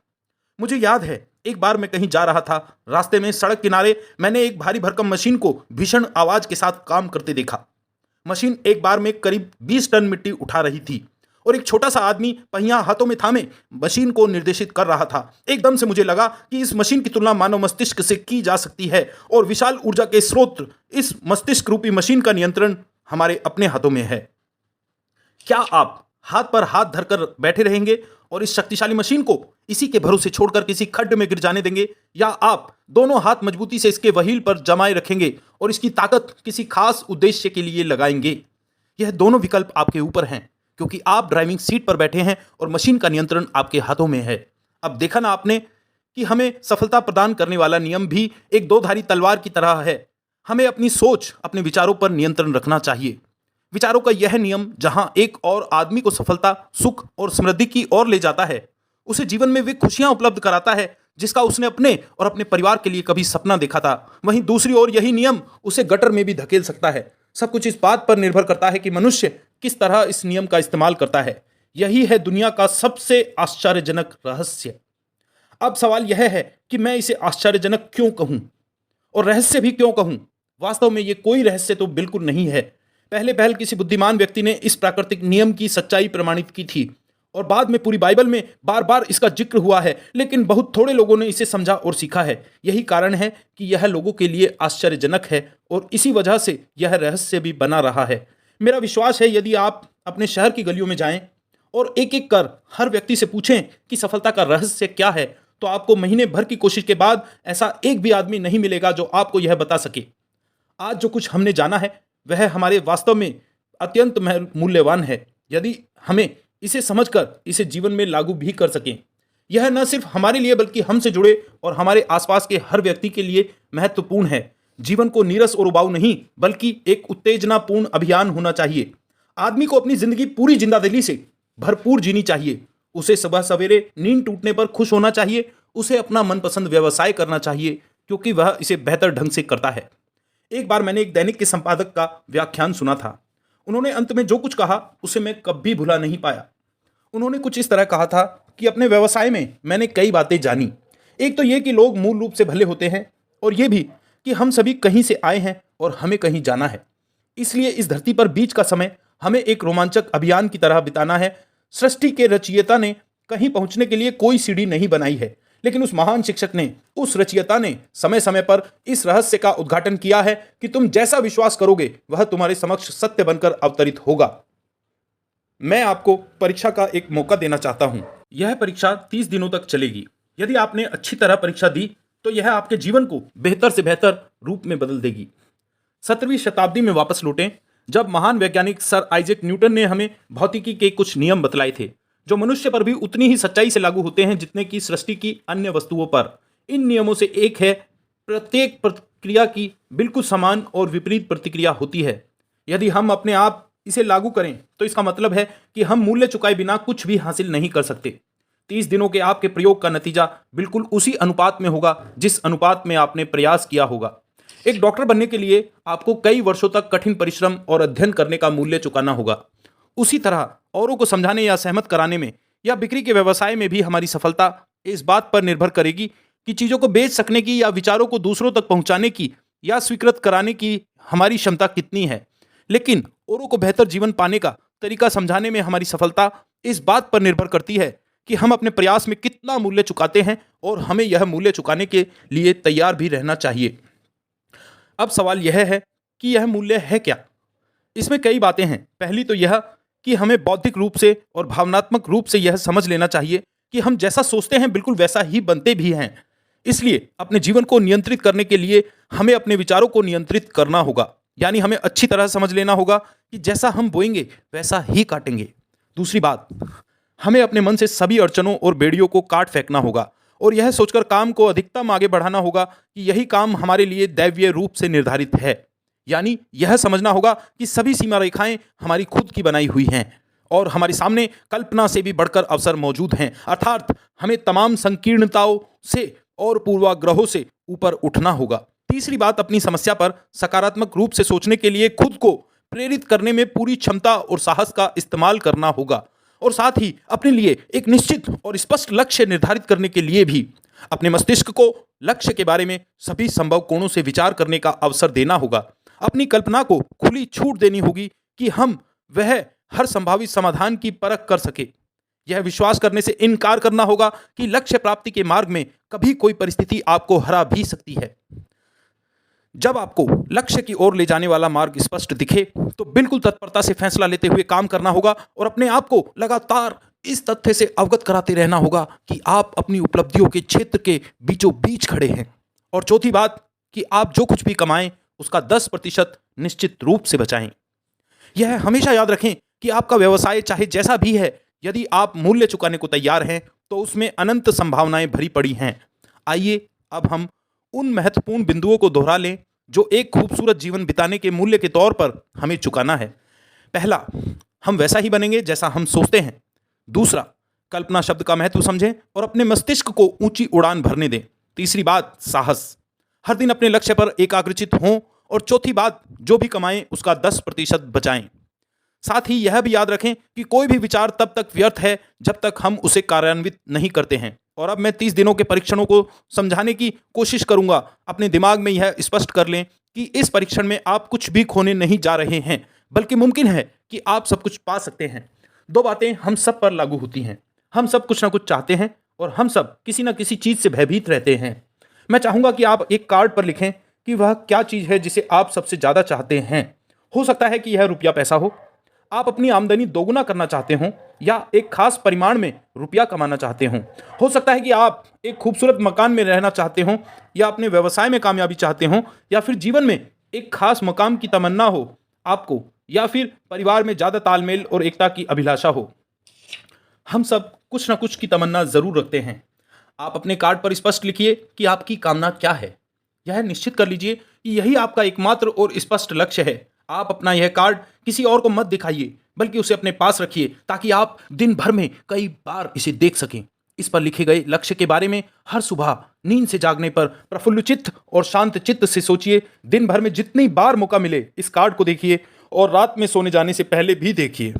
मुझे याद है एक बार मैं कहीं जा रहा था, रास्ते में सड़क किनारे मैंने एक भारी भरकम मशीन को भीषण आवाज के साथ काम करते देखा। मशीन एक बार में करीब 20 टन मिट्टी उठा रही थी और एक छोटा सा आदमी पहिया हाथों में थामे मशीन को निर्देशित कर रहा था। एकदम से मुझे लगा कि इस मशीन की तुलना मानव मस्तिष्क से की जा सकती है और विशाल ऊर्जा के स्रोत इस मस्तिष्क रूपी मशीन का नियंत्रण हमारे अपने हाथों में है। क्या आप हाथ पर हाथ धरकर बैठे रहेंगे और इस शक्तिशाली मशीन को इसी के भरोसे छोड़कर किसी खड्ड में गिर जाने देंगे, या आप दोनों हाथ मजबूती से इसके वहील पर जमाए रखेंगे और इसकी ताकत किसी खास उद्देश्य के लिए लगाएंगे? यह दोनों विकल्प आपके ऊपर हैं, क्योंकि आप ड्राइविंग सीट पर बैठे हैं और मशीन का नियंत्रण आपके हाथों में है। अब देखा ना आपने कि हमें सफलता प्रदान करने वाला नियम भी एक दो-धारी तलवार की तरह है। हमें अपनी सोच, अपने विचारों पर नियंत्रण रखना चाहिए। विचारों का यह नियम जहां एक और आदमी को सफलता, सुख और समृद्धि की ओर ले जाता है, उसे जीवन में वे खुशियां उपलब्ध कराता है जिसका उसने अपने और अपने परिवार के लिए कभी सपना देखा था। वहीं दूसरी ओर यही नियम उसे गटर में भी धकेल सकता है। सब कुछ इस बात पर निर्भर करता है कि मनुष्य किस तरह इस नियम का इस्तेमाल करता है। यही है दुनिया का सबसे आश्चर्यजनक रहस्य। अब सवाल यह है कि मैं इसे आश्चर्यजनक क्यों कहूं और रहस्य भी क्यों कहूं? वास्तव में यह कोई रहस्य तो बिल्कुल नहीं है। पहल किसी बुद्धिमान व्यक्ति ने इस प्राकृतिक नियम की सच्चाई प्रमाणित की थी और बाद में पूरी बाइबल में बार बार इसका जिक्र हुआ है, लेकिन बहुत थोड़े लोगों ने इसे समझा और सीखा है। यही कारण है कि यह लोगों के लिए आश्चर्यजनक है और इसी वजह से यह रहस्य भी बना रहा है। मेरा विश्वास है यदि आप अपने शहर की गलियों में जाएं और एक एक कर हर व्यक्ति से पूछें कि सफलता का रहस्य क्या है, तो आपको महीने भर की कोशिश के बाद ऐसा एक भी आदमी नहीं मिलेगा जो आपको यह बता सके। आज जो कुछ हमने जाना है वह हमारे वास्तव में अत्यंत मूल्यवान है, यदि हमें इसे समझकर इसे जीवन में लागू भी कर सकें। यह न सिर्फ हमारे लिए बल्कि हमसे जुड़े और हमारे आसपास के हर व्यक्ति के लिए महत्वपूर्ण है। जीवन को नीरस और उबाऊ नहीं बल्कि एक उत्तेजनापूर्ण अभियान होना चाहिए। आदमी को अपनी जिंदगी पूरी जिंदादिली से भरपूर जीनी चाहिए। उसे सुबह सवेरे नींद टूटने पर खुश होना चाहिए। उसे अपना मनपसंद व्यवसाय करना चाहिए क्योंकि वह इसे बेहतर ढंग से करता है। एक बार मैंने एक दैनिक के संपादक का व्याख्यान सुना था। उन्होंने अंत में जो कुछ कहा उसे मैं कभी भुला नहीं पाया। उन्होंने कुछ इस तरह कहा था कि अपने व्यवसाय में मैंने कई बातें जानी। एक तो ये कि लोग मूल रूप से भले होते हैं और ये भी कि हम सभी कहीं से आए हैं और हमें कहीं जाना है। इसलिए इस धरती पर बीच का समय हमें एक रोमांचक अभियान की तरह बिताना है। सृष्टि के रचयिता ने कहीं पहुंचने के लिए कोई सीढ़ी नहीं बनाई है, लेकिन उस महान शिक्षक ने, उस रचयिता ने समय समय पर इस रहस्य का उद्घाटन किया है कि तुम जैसा विश्वास करोगे वह तुम्हारे समक्ष सत्य बनकर अवतरित होगा। मैं आपको परीक्षा का एक मौका देना चाहता हूं। यह परीक्षा 30 दिनों तक चलेगी। यदि आपने अच्छी तरह परीक्षा दी तो यह आपके जीवन को बेहतर से बेहतर रूप में बदल देगी। 17वीं शताब्दी में वापस लौटें, जब महान वैज्ञानिक सर आइजैक न्यूटन ने हमें भौतिकी के कुछ नियम बतलाए थे जो मनुष्य पर भी उतनी ही सच्चाई से लागू होते हैं जितने कि सृष्टि की अन्य वस्तुओं पर। इन नियमों से एक है, प्रत्येक प्रतिक्रिया की बिल्कुल समान और विपरीत प्रतिक्रिया होती है। यदि हम अपने आप इसे लागू करें तो इसका मतलब है कि हम मूल्य चुकाए बिना कुछ भी हासिल नहीं कर सकते। 30 दिनों के आपके प्रयोग का नतीजा बिल्कुल उसी अनुपात में होगा जिस अनुपात में आपने प्रयास किया होगा। एक डॉक्टर बनने के लिए आपको कई वर्षों तक कठिन परिश्रम और अध्ययन करने का मूल्य चुकाना होगा। उसी तरह औरों को समझाने या सहमत कराने में या बिक्री के व्यवसाय में भी हमारी सफलता इस बात पर निर्भर करेगी कि चीज़ों को बेच सकने की या विचारों को दूसरों तक पहुंचाने की या स्वीकृत कराने की हमारी क्षमता कितनी है। लेकिन औरों को बेहतर जीवन पाने का तरीका समझाने में हमारी सफलता इस बात पर निर्भर करती है कि हम अपने प्रयास में कितना मूल्य चुकाते हैं और हमें यह मूल्य चुकाने के लिए तैयार भी रहना चाहिए। अब सवाल यह है कि यह मूल्य है क्या? इसमें कई बातें हैं। पहली तो यह कि हमें बौद्धिक रूप से और भावनात्मक रूप से यह समझ लेना चाहिए कि हम जैसा सोचते हैं बिल्कुल वैसा ही बनते भी हैं। इसलिए अपने जीवन को नियंत्रित करने के लिए हमें अपने विचारों को नियंत्रित करना होगा। यानी हमें अच्छी तरह समझ लेना होगा कि जैसा हम बोएंगे वैसा ही काटेंगे। दूसरी बात, हमें अपने मन से सभी अड़चनों और बेड़ियों को काट फेंकना होगा और यह सोचकर काम को अधिकतम आगे बढ़ाना होगा कि यही काम हमारे लिए दैवीय रूप से निर्धारित है। यानी यह समझना होगा कि सभी सीमा रेखाएं हमारी खुद की बनाई हुई हैं और हमारे सामने कल्पना से भी बढ़कर अवसर मौजूद हैं। अर्थात हमें तमाम संकीर्णताओं से और पूर्वाग्रहों से ऊपर उठना होगा। तीसरी बात, अपनी समस्या पर सकारात्मक रूप से सोचने के लिए खुद को प्रेरित करने में पूरी क्षमता और साहस का इस्तेमाल करना होगा और साथ ही अपने लिए एक निश्चित और स्पष्ट लक्ष्य निर्धारित करने के लिए भी अपने मस्तिष्क को लक्ष्य के बारे में सभी संभव कोणों से विचार करने का अवसर देना होगा। अपनी कल्पना को खुली छूट देनी होगी कि हम वह हर संभावित समाधान की परख कर सके। यह विश्वास करने से इनकार करना होगा कि लक्ष्य प्राप्ति के मार्ग में कभी कोई परिस्थिति आपको हरा भी सकती है। जब आपको लक्ष्य की ओर ले जाने वाला मार्ग स्पष्ट दिखे तो बिल्कुल तत्परता से फैसला लेते हुए काम करना होगा और अपने आप को लगातार इस तथ्य से अवगत कराते रहना होगा कि आप अपनी उपलब्धियों के क्षेत्र के बीचों बीच खड़े हैं। और चौथी बात कि आप जो कुछ भी कमाएं उसका 10% निश्चित रूप से बचाएं। यह हमेशा याद रखें कि आपका व्यवसाय चाहे जैसा भी है, यदि आप मूल्य चुकाने को तैयार हैं तो उसमें अनंत संभावनाएं भरी पड़ी हैं। आइए अब हम उन महत्वपूर्ण बिंदुओं को दोहरा लें जो एक खूबसूरत जीवन बिताने के मूल्य के तौर पर हमें चुकाना है। पहला, हम वैसा ही बनेंगे जैसा हम सोचते हैं। दूसरा, कल्पना शब्द का महत्व समझें और अपने मस्तिष्क को ऊंची उड़ान भरने दें। तीसरी बात, साहस, हर दिन अपने लक्ष्य पर एकाग्रचित हों। और चौथी बात, जो भी कमाएं उसका 10% बचाएं। साथ ही यह भी याद रखें कि कोई भी विचार तब तक व्यर्थ है जब तक हम उसे कार्यान्वित नहीं करते हैं। और अब मैं 30 दिनों के परीक्षणों को समझाने की कोशिश करूंगा। अपने दिमाग में यह स्पष्ट कर लें कि इस परीक्षण में आप कुछ भी खोने नहीं जा रहे हैं, बल्कि मुमकिन है कि आप सब कुछ पा सकते हैं। 2 बातें हम सब पर लागू होती हैं। हम सब कुछ ना कुछ चाहते हैं और हम सब किसी ना किसी चीज़ से भयभीत रहते हैं। मैं चाहूँगा कि आप एक कार्ड पर लिखें कि वह क्या चीज़ है जिसे आप सबसे ज़्यादा चाहते हैं। हो सकता है कि यह रुपया पैसा हो, आप अपनी आमदनी दोगुना करना चाहते हों या एक खास परिमाण में रुपया कमाना चाहते हों। हो सकता है कि आप एक खूबसूरत मकान में रहना चाहते हों या अपने व्यवसाय में कामयाबी चाहते हों या फिर जीवन में एक खास मकाम की तमन्ना हो आपको, या फिर परिवार में ज़्यादा तालमेल और एकता की अभिलाषा हो। हम सब कुछ ना कुछ की तमन्ना जरूर रखते हैं। आप अपने कार्ड पर स्पष्ट लिखिए कि आपकी कामना क्या है। यह निश्चित कर लीजिए कि यही आपका एकमात्र और स्पष्ट लक्ष्य है। आप अपना यह कार्ड किसी और को मत दिखाइए, बल्कि उसे अपने पास रखिए ताकि आप दिन भर में कई बार इसे देख सकें। इस पर लिखे गए लक्ष्य के बारे में हर सुबह नींद से जागने पर प्रफुल्ल चित्त और शांत चित्त से सोचिए। दिन भर में जितनी बार मौका मिले इस कार्ड को देखिए और रात में सोने जाने से पहले भी देखिए।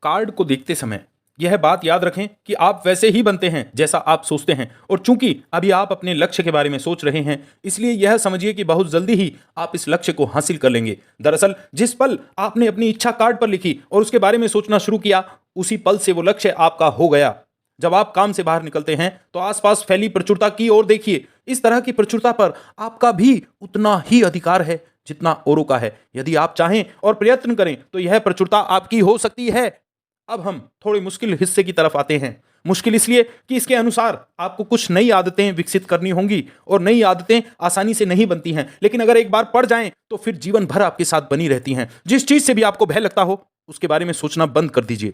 कार्ड को देखते समय यह बात याद रखें कि आप वैसे ही बनते हैं जैसा आप सोचते हैं, और चूंकि अभी आप अपने लक्ष्य के बारे में सोच रहे हैं, इसलिए यह समझिए कि बहुत जल्दी ही आप इस लक्ष्य को हासिल कर लेंगे। दरअसल जिस पल आपने अपनी इच्छा कार्ड पर लिखी और उसके बारे में सोचना शुरू किया, उसी पल से वो लक्ष्य आपका हो गया। जब आप काम से बाहर निकलते हैं तो आसपास फैली प्रचुरता की ओर देखिए। इस तरह की प्रचुरता पर आपका भी उतना ही अधिकार है जितना औरों का है। यदि आप चाहें और प्रयत्न करें तो यह प्रचुरता आपकी हो सकती है। अब हम थोड़े मुश्किल हिस्से की तरफ आते हैं। मुश्किल इसलिए कि इसके अनुसार आपको कुछ नई आदतें विकसित करनी होंगी, और नई आदतें आसानी से नहीं बनती हैं, लेकिन अगर एक बार पड़ जाएं तो फिर जीवन भर आपके साथ बनी रहती हैं। जिस चीज से भी आपको भय लगता हो उसके बारे में सोचना बंद कर दीजिए।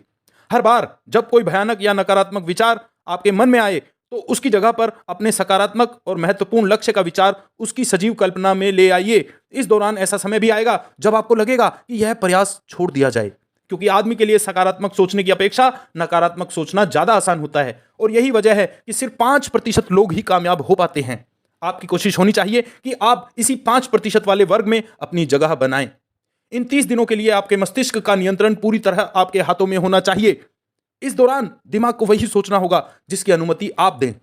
हर बार जब कोई भयानक या नकारात्मक विचार आपके मन में आए तो उसकी जगह पर अपने सकारात्मक और महत्वपूर्ण लक्ष्य का विचार उसकी सजीव कल्पना में ले आइए। इस दौरान ऐसा समय भी आएगा जब आपको लगेगा कि यह प्रयास छोड़ दिया जाए, क्योंकि आदमी के लिए सकारात्मक सोचने की अपेक्षा नकारात्मक सोचना ज्यादा आसान होता है, और यही वजह है कि सिर्फ 5% लोग ही कामयाब हो पाते हैं। आपकी कोशिश होनी चाहिए कि आप इसी 5% वाले वर्ग में अपनी जगह बनाएं। इन 30 दिनों के लिए आपके मस्तिष्क का नियंत्रण पूरी तरह आपके हाथों में होना चाहिए। इस दौरान दिमाग को वही सोचना होगा जिसकी अनुमति आप दें।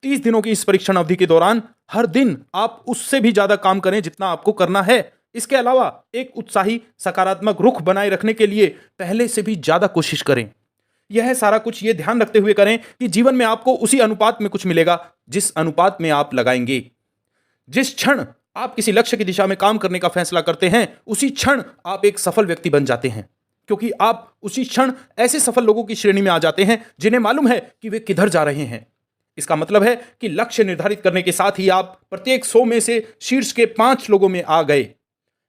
30 दिनों की इस परीक्षण अवधि के दौरान हर दिन आप उससे भी ज्यादा काम करें जितना आपको करना है। इसके अलावा एक उत्साही सकारात्मक रुख बनाए रखने के लिए पहले से भी ज्यादा कोशिश करें। यह सारा कुछ ये ध्यान रखते हुए करें कि जीवन में आपको उसी अनुपात में कुछ मिलेगा जिस अनुपात में आप लगाएंगे। जिस क्षण आप किसी लक्ष्य की दिशा में काम करने का फैसला करते हैं, उसी क्षण आप एक सफल व्यक्ति बन जाते हैं, क्योंकि आप उसी क्षण ऐसे सफल लोगों की श्रेणी में आ जाते हैं जिन्हें मालूम है कि वे किधर जा रहे हैं। इसका मतलब है कि लक्ष्य निर्धारित करने के साथ ही आप प्रत्येक 100 में से शीर्ष के 5 लोगों में आ गए।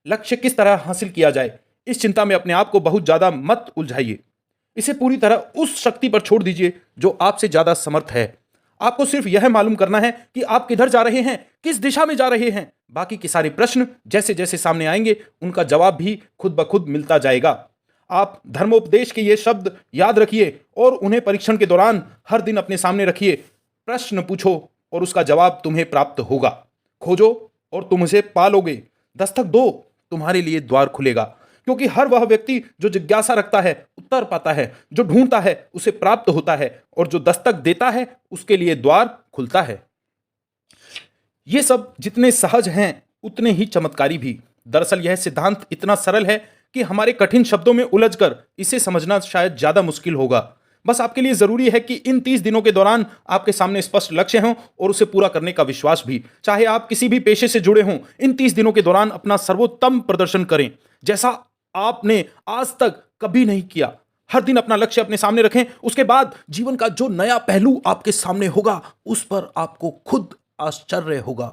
लक्ष्य किस तरह हासिल किया जाए, इस चिंता में अपने आप को बहुत ज्यादा मत उलझाइए। इसे पूरी तरह उस शक्ति पर छोड़ दीजिए जो आपसे ज्यादा समर्थ है। आपको सिर्फ यह मालूम करना है कि आप किधर जा रहे हैं, किस दिशा में जा रहे हैं। बाकी के सारे प्रश्न जैसे जैसे सामने आएंगे उनका जवाब भी खुद ब खुद मिलता जाएगा। आप धर्मोपदेश के ये शब्द याद रखिए और उन्हें परीक्षण के दौरान हर दिन अपने सामने रखिए। प्रश्न पूछो और उसका जवाब तुम्हें प्राप्त होगा। खोजो और तुम उसे पालोगे। दस्तक दो, तुम्हारे लिए द्वार खुलेगा, क्योंकि हर वह व्यक्ति जो जिज्ञासा रखता है उत्तर पाता है, जो ढूंढता है उसे प्राप्त होता है, और जो दस्तक देता है उसके लिए द्वार खुलता है। ये सब जितने सहज हैं उतने ही चमत्कारी भी। दरअसल यह सिद्धांत इतना सरल है कि हमारे कठिन शब्दों में उलझकर इसे समझना शायद ज्यादा मुश्किल होगा। बस आपके लिए जरूरी है कि इन 30 दिनों के दौरान आपके सामने स्पष्ट लक्ष्य हों और उसे पूरा करने का विश्वास भी। चाहे आप किसी भी पेशे से जुड़े हों, इन 30 दिनों के दौरान अपना सर्वोत्तम प्रदर्शन करें, जैसा आपने आज तक कभी नहीं किया। हर दिन अपना लक्ष्य अपने सामने रखें। उसके बाद जीवन का जो नया पहलू आपके सामने होगा उस पर आपको खुद आश्चर्य होगा।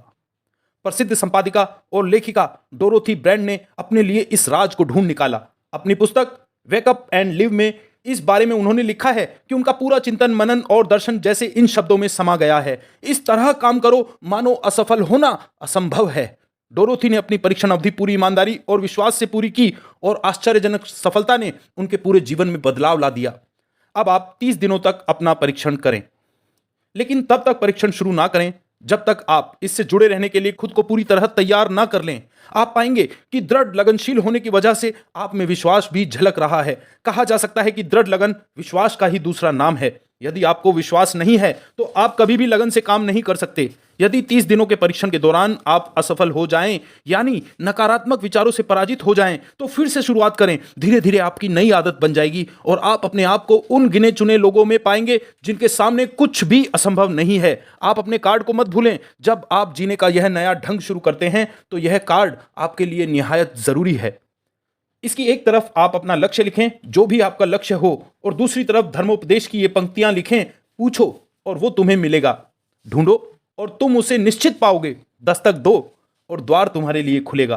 प्रसिद्ध संपादिका और लेखिका डोरोथी ब्रैंड ने अपने लिए इस राज को ढूंढ निकाला। अपनी पुस्तक वेक अप एंड लिव में इस बारे में उन्होंने लिखा है कि उनका पूरा चिंतन, मनन और दर्शन जैसे इन शब्दों में समा गया है। इस तरह काम करो मानो असफल होना असंभव है। डोरोथी ने अपनी परीक्षण अवधि पूरी ईमानदारी और विश्वास से पूरी की, और आश्चर्यजनक सफलता ने उनके पूरे जीवन में बदलाव ला दिया। अब आप 30 दिनों तक अपना परीक्षण करें, लेकिन तब तक परीक्षण शुरू ना करें जब तक आप इससे जुड़े रहने के लिए खुद को पूरी तरह तैयार ना कर लें। आप पाएंगे कि दृढ़ लगनशील होने की वजह से आप में विश्वास भी झलक रहा है। कहा जा सकता है कि दृढ़ लगन विश्वास का ही दूसरा नाम है। यदि आपको विश्वास नहीं है तो आप कभी भी लगन से काम नहीं कर सकते। यदि 30 दिनों के परीक्षण के दौरान आप असफल हो जाएं, यानी नकारात्मक विचारों से पराजित हो जाएं, तो फिर से शुरुआत करें। धीरे धीरे आपकी नई आदत बन जाएगी और आप अपने आप को उन गिने चुने लोगों में पाएंगे जिनके सामने कुछ भी असंभव नहीं है। आप अपने कार्ड को मत भूलें। जब आप जीने का यह नया ढंग शुरू करते हैं तो यह कार्ड आपके लिए निहायत जरूरी है। इसकी एक तरफ आप अपना लक्ष्य लिखें, जो भी आपका लक्ष्य हो, और दूसरी तरफ धर्मोपदेश की ये पंक्तियां लिखें। पूछो और वो तुम्हें मिलेगा, ढूंढो और तुम उसे निश्चित पाओगे, दस्तक दो और द्वार तुम्हारे लिए खुलेगा।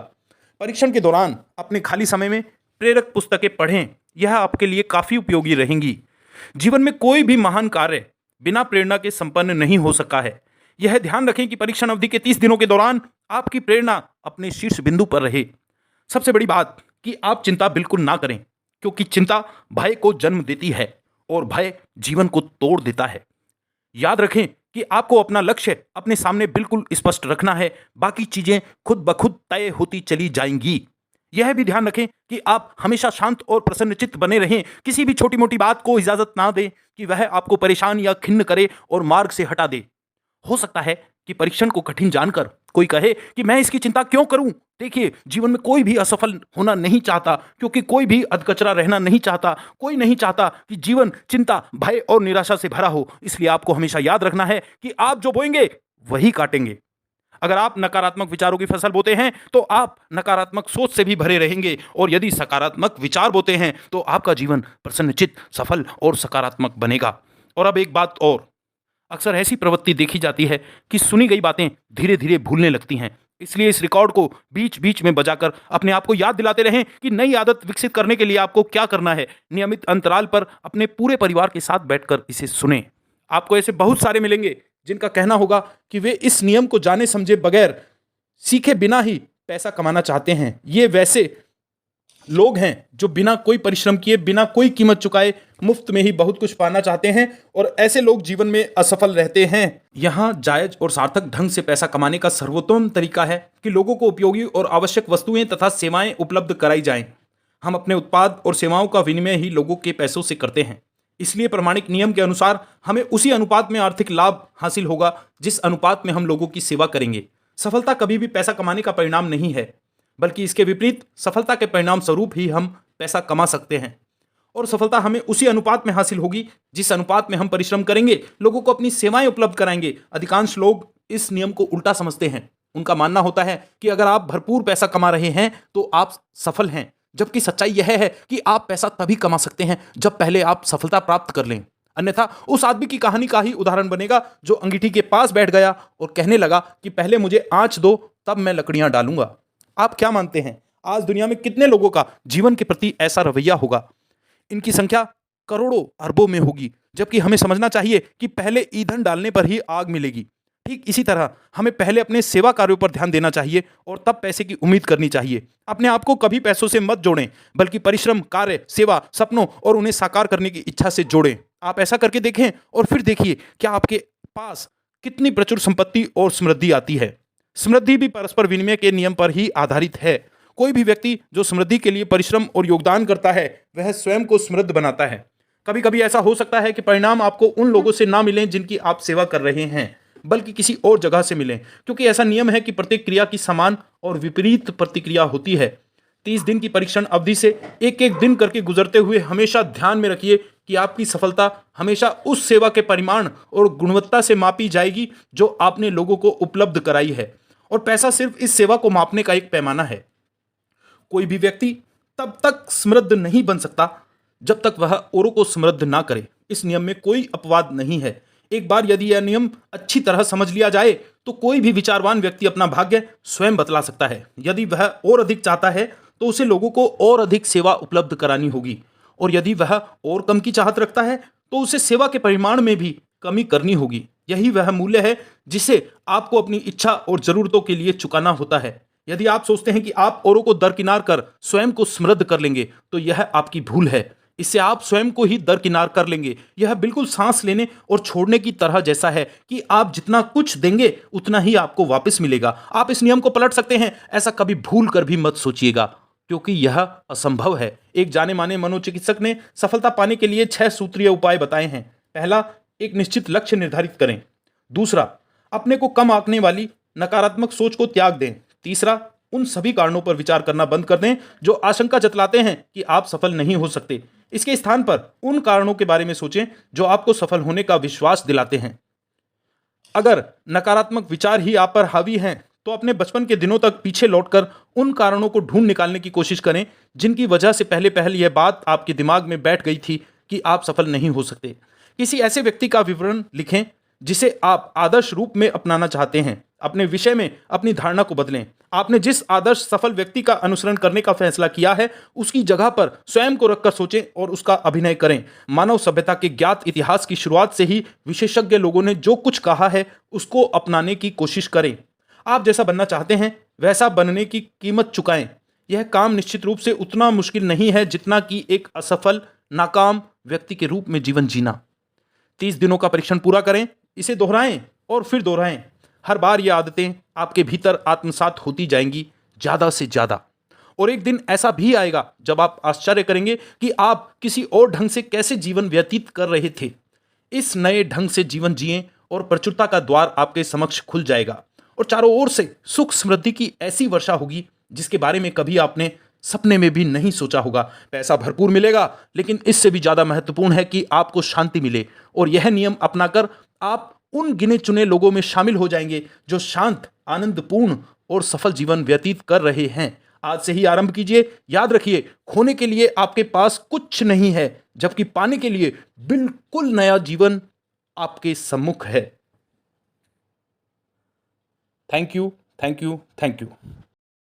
परीक्षण के दौरान अपने खाली समय में प्रेरक पुस्तकें पढ़ें, यह आपके लिए काफी उपयोगी रहेंगी। जीवन में कोई भी महान कार्य बिना प्रेरणा के संपन्न नहीं हो सका है। यह ध्यान रखें कि परीक्षण अवधि के 30 दिनों के दौरान आपकी प्रेरणा अपने शीर्ष बिंदु पर रहे। सबसे बड़ी बात कि आप चिंता बिल्कुल ना करें, क्योंकि चिंता भय को जन्म देती है और भय जीवन को तोड़ देता है। याद रखें कि आपको अपना लक्ष्य अपने सामने बिल्कुल स्पष्ट रखना है, बाकी चीजें खुद ब खुद तय होती चली जाएंगी। यह भी ध्यान रखें कि आप हमेशा शांत और प्रसन्नचित्त बने रहें। किसी भी छोटी मोटी बात को इजाजत ना दें कि वह आपको परेशान या खिन्न करे और मार्ग से हटा दे। हो सकता है कि परीक्षण को कठिन जानकर कोई कहे कि मैं इसकी चिंता क्यों करूं। देखिए, जीवन में कोई भी असफल होना नहीं चाहता, क्योंकि कोई भी अधकचरा रहना नहीं चाहता। कोई नहीं चाहता कि जीवन चिंता, भय और निराशा से भरा हो। इसलिए आपको हमेशा याद रखना है कि आप जो बोएंगे वही काटेंगे। अगर आप नकारात्मक विचारों की फसल बोते हैं तो आप नकारात्मक सोच से भी भरे रहेंगे, और यदि सकारात्मक विचार बोते हैं तो आपका जीवन प्रसन्नचित्त, सफल और सकारात्मक बनेगा। और अब एक बात और, अक्सर ऐसी प्रवृत्ति देखी जाती है कि सुनी गई बातें धीरे धीरे भूलने लगती हैं। इसलिए इस रिकॉर्ड को बीच बीच में बजाकर अपने आप को याद दिलाते रहें कि नई आदत विकसित करने के लिए आपको क्या करना है। नियमित अंतराल पर अपने पूरे परिवार के साथ बैठकर इसे सुनें। आपको ऐसे बहुत सारे मिलेंगे जिनका कहना होगा कि वे इस नियम को जाने समझे बगैर, सीखे बिना ही पैसा कमाना चाहते हैं। ये वैसे लोग हैं जो बिना कोई परिश्रम किए, बिना कोई कीमत चुकाए मुफ्त में ही बहुत कुछ पाना चाहते हैं, और ऐसे लोग जीवन में असफल रहते हैं। यहाँ जायज और सार्थक ढंग से पैसा कमाने का सर्वोत्तम तरीका है कि लोगों को उपयोगी और आवश्यक वस्तुएं तथा सेवाएं उपलब्ध कराई जाएं। हम अपने उत्पाद और सेवाओं का विनिमय ही लोगों के पैसों से करते हैं। इसलिए प्रमाणिक नियम के अनुसार हमें उसी अनुपात में आर्थिक लाभ हासिल होगा जिस अनुपात में हम लोगों की सेवा करेंगे। सफलता कभी भी पैसा कमाने का परिणाम नहीं है, बल्कि इसके विपरीत सफलता के परिणाम स्वरूप ही हम पैसा कमा सकते हैं। और सफलता हमें उसी अनुपात में हासिल होगी जिस अनुपात में हम परिश्रम करेंगे, लोगों को अपनी सेवाएं उपलब्ध कराएंगे। अधिकांश लोग इस नियम को उल्टा समझते हैं। उनका मानना होता है कि अगर आप भरपूर पैसा कमा रहे हैं तो आप सफल हैं, जबकि सच्चाई यह है कि आप पैसा तभी कमा सकते हैं जब पहले आप सफलता प्राप्त कर लें। अन्यथा उस आदमी की कहानी का ही उदाहरण बनेगा जो अंगीठी के पास बैठ गया और कहने लगा कि पहले मुझे आंच दो, तब मैं लकड़ियां डालूंगा। आप क्या मानते हैं, आज दुनिया में कितने लोगों का जीवन के प्रति ऐसा रवैया होगा? इनकी संख्या करोड़ों अरबों में होगी। जबकि हमें समझना चाहिए कि पहले ईंधन डालने पर ही आग मिलेगी। ठीक इसी तरह हमें पहले अपने सेवा कार्यों पर ध्यान देना चाहिए और तब पैसे की उम्मीद करनी चाहिए। अपने आप को कभी पैसों से मत जोड़ें, बल्कि परिश्रम, कार्य, सेवा, सपनों और उन्हें साकार करने की इच्छा से जोड़ें। आप ऐसा करके देखें और फिर देखिए क्या आपके पास कितनी प्रचुर संपत्ति और समृद्धि आती है। समृद्धि भी परस्पर विनिमय के नियम पर ही आधारित है। कोई भी व्यक्ति जो समृद्धि के लिए परिश्रम और योगदान करता है वह स्वयं को समृद्ध बनाता है। कभी कभी ऐसा हो सकता है कि परिणाम आपको उन लोगों से ना मिलें जिनकी आप सेवा कर रहे हैं, बल्कि किसी और जगह से मिलें, क्योंकि ऐसा नियम है कि प्रत्येक क्रिया की समान और विपरीत प्रतिक्रिया होती है। 30 दिन की परीक्षण अवधि से एक एक दिन करके गुजरते हुए हमेशा ध्यान में रखिए कि आपकी सफलता हमेशा उस सेवा के परिमाण और गुणवत्ता से मापी जाएगी जो आपने लोगों को उपलब्ध कराई है, और पैसा सिर्फ इस सेवा को मापने का एक पैमाना है। कोई भी व्यक्ति तब तक समृद्ध नहीं बन सकता जब तक वह औरों को समृद्ध ना करे। इस नियम में कोई अपवाद नहीं है। एक बार यदि यह नियम अच्छी तरह समझ लिया जाए तो कोई भी विचारवान व्यक्ति अपना भाग्य स्वयं बतला सकता है। यदि वह और अधिक चाहता है तो उसे लोगों को और अधिक सेवा उपलब्ध करानी होगी, और यदि वह और कम की चाहत रखता है तो उसे सेवा के परिमाण में भी कमी करनी होगी। यही वह मूल्य है जिसे आपको अपनी इच्छा और जरूरतों के लिए चुकाना होता है। यदि आप सोचते हैं कि आप औरों को दरकिनार कर स्वयं को समृद्ध कर लेंगे तो यह आपकी भूल है। इससे आप स्वयं को ही दरकिनार कर लेंगे। यह बिल्कुल सांस लेने और छोड़ने की तरह जैसा है कि आप जितना कुछ देंगे उतना ही आपको वापस मिलेगा। आप इस नियम को पलट सकते हैं, ऐसा कभी भूल कर भी मत सोचिएगा, क्योंकि यह असंभव है। एक जाने माने मनोचिकित्सक ने सफलता पाने के लिए 6 सूत्रीय उपाय बताए हैं। पहला, एक निश्चित लक्ष्य निर्धारित करें। दूसरा, अपने को कम आंकने वाली नकारात्मक सोच को त्याग दें। तीसरा, उन सभी कारणों पर विचार करना बंद कर दें जो आशंका जतलाते हैं कि आप सफल नहीं हो सकते। इसके स्थान पर उन कारणों के बारे में सोचें जो आपको सफल होने का विश्वास दिलाते हैं। अगर नकारात्मक विचार ही आप पर हावी हैं तो अपने बचपन के दिनों तक पीछे लौटकर उन कारणों को ढूंढ निकालने की कोशिश करें जिनकी वजह से पहले यह बात आपके दिमाग में बैठ गई थी कि आप सफल नहीं हो सकते। किसी ऐसे व्यक्ति का विवरण लिखें जिसे आप आदर्श रूप में अपनाना चाहते हैं। अपने विषय में अपनी धारणा को बदलें। आपने जिस आदर्श सफल व्यक्ति का अनुसरण करने का फैसला किया है उसकी जगह पर स्वयं को रखकर सोचें और उसका अभिनय करें। मानव सभ्यता के ज्ञात इतिहास की शुरुआत से ही विशेषज्ञ लोगों ने जो कुछ कहा है उसको अपनाने की कोशिश करें। आप जैसा बनना चाहते हैं वैसा बनने की कीमत चुकाएं। यह काम निश्चित रूप से उतना मुश्किल नहीं है जितना कि एक असफल नाकाम व्यक्ति के रूप में जीवन जीना। 30 दिनों का परीक्षण पूरा करें, इसे दोहराएं और फिर दोहराएं। हर बार ये आदतें आपके भीतर आत्मसात होती जाएंगी ज्यादा से ज्यादा, और एक दिन ऐसा भी आएगा जब आप आश्चर्य करेंगे कि आप किसी और ढंग से कैसे जीवन व्यतीत कर रहे थे। इस नए ढंग से जीवन जिएं और प्रचुरता का द्वार आपके समक्ष खुल जाएगा और चारों ओर से सुख समृद्धि की ऐसी वर्षा होगी जिसके बारे में कभी आपने सपने में भी नहीं सोचा होगा। पैसा भरपूर मिलेगा, लेकिन इससे भी ज्यादा महत्वपूर्ण है कि आपको शांति मिले, और यह नियम अपनाकर आप उन गिने चुने लोगों में शामिल हो जाएंगे जो शांत, आनंदपूर्ण और सफल जीवन व्यतीत कर रहे हैं। आज से ही आरंभ कीजिए। याद रखिए, खोने के लिए आपके पास कुछ नहीं है, जबकि पाने के लिए बिल्कुल नया जीवन आपके सम्मुख है। Thank you, thank you, thank you.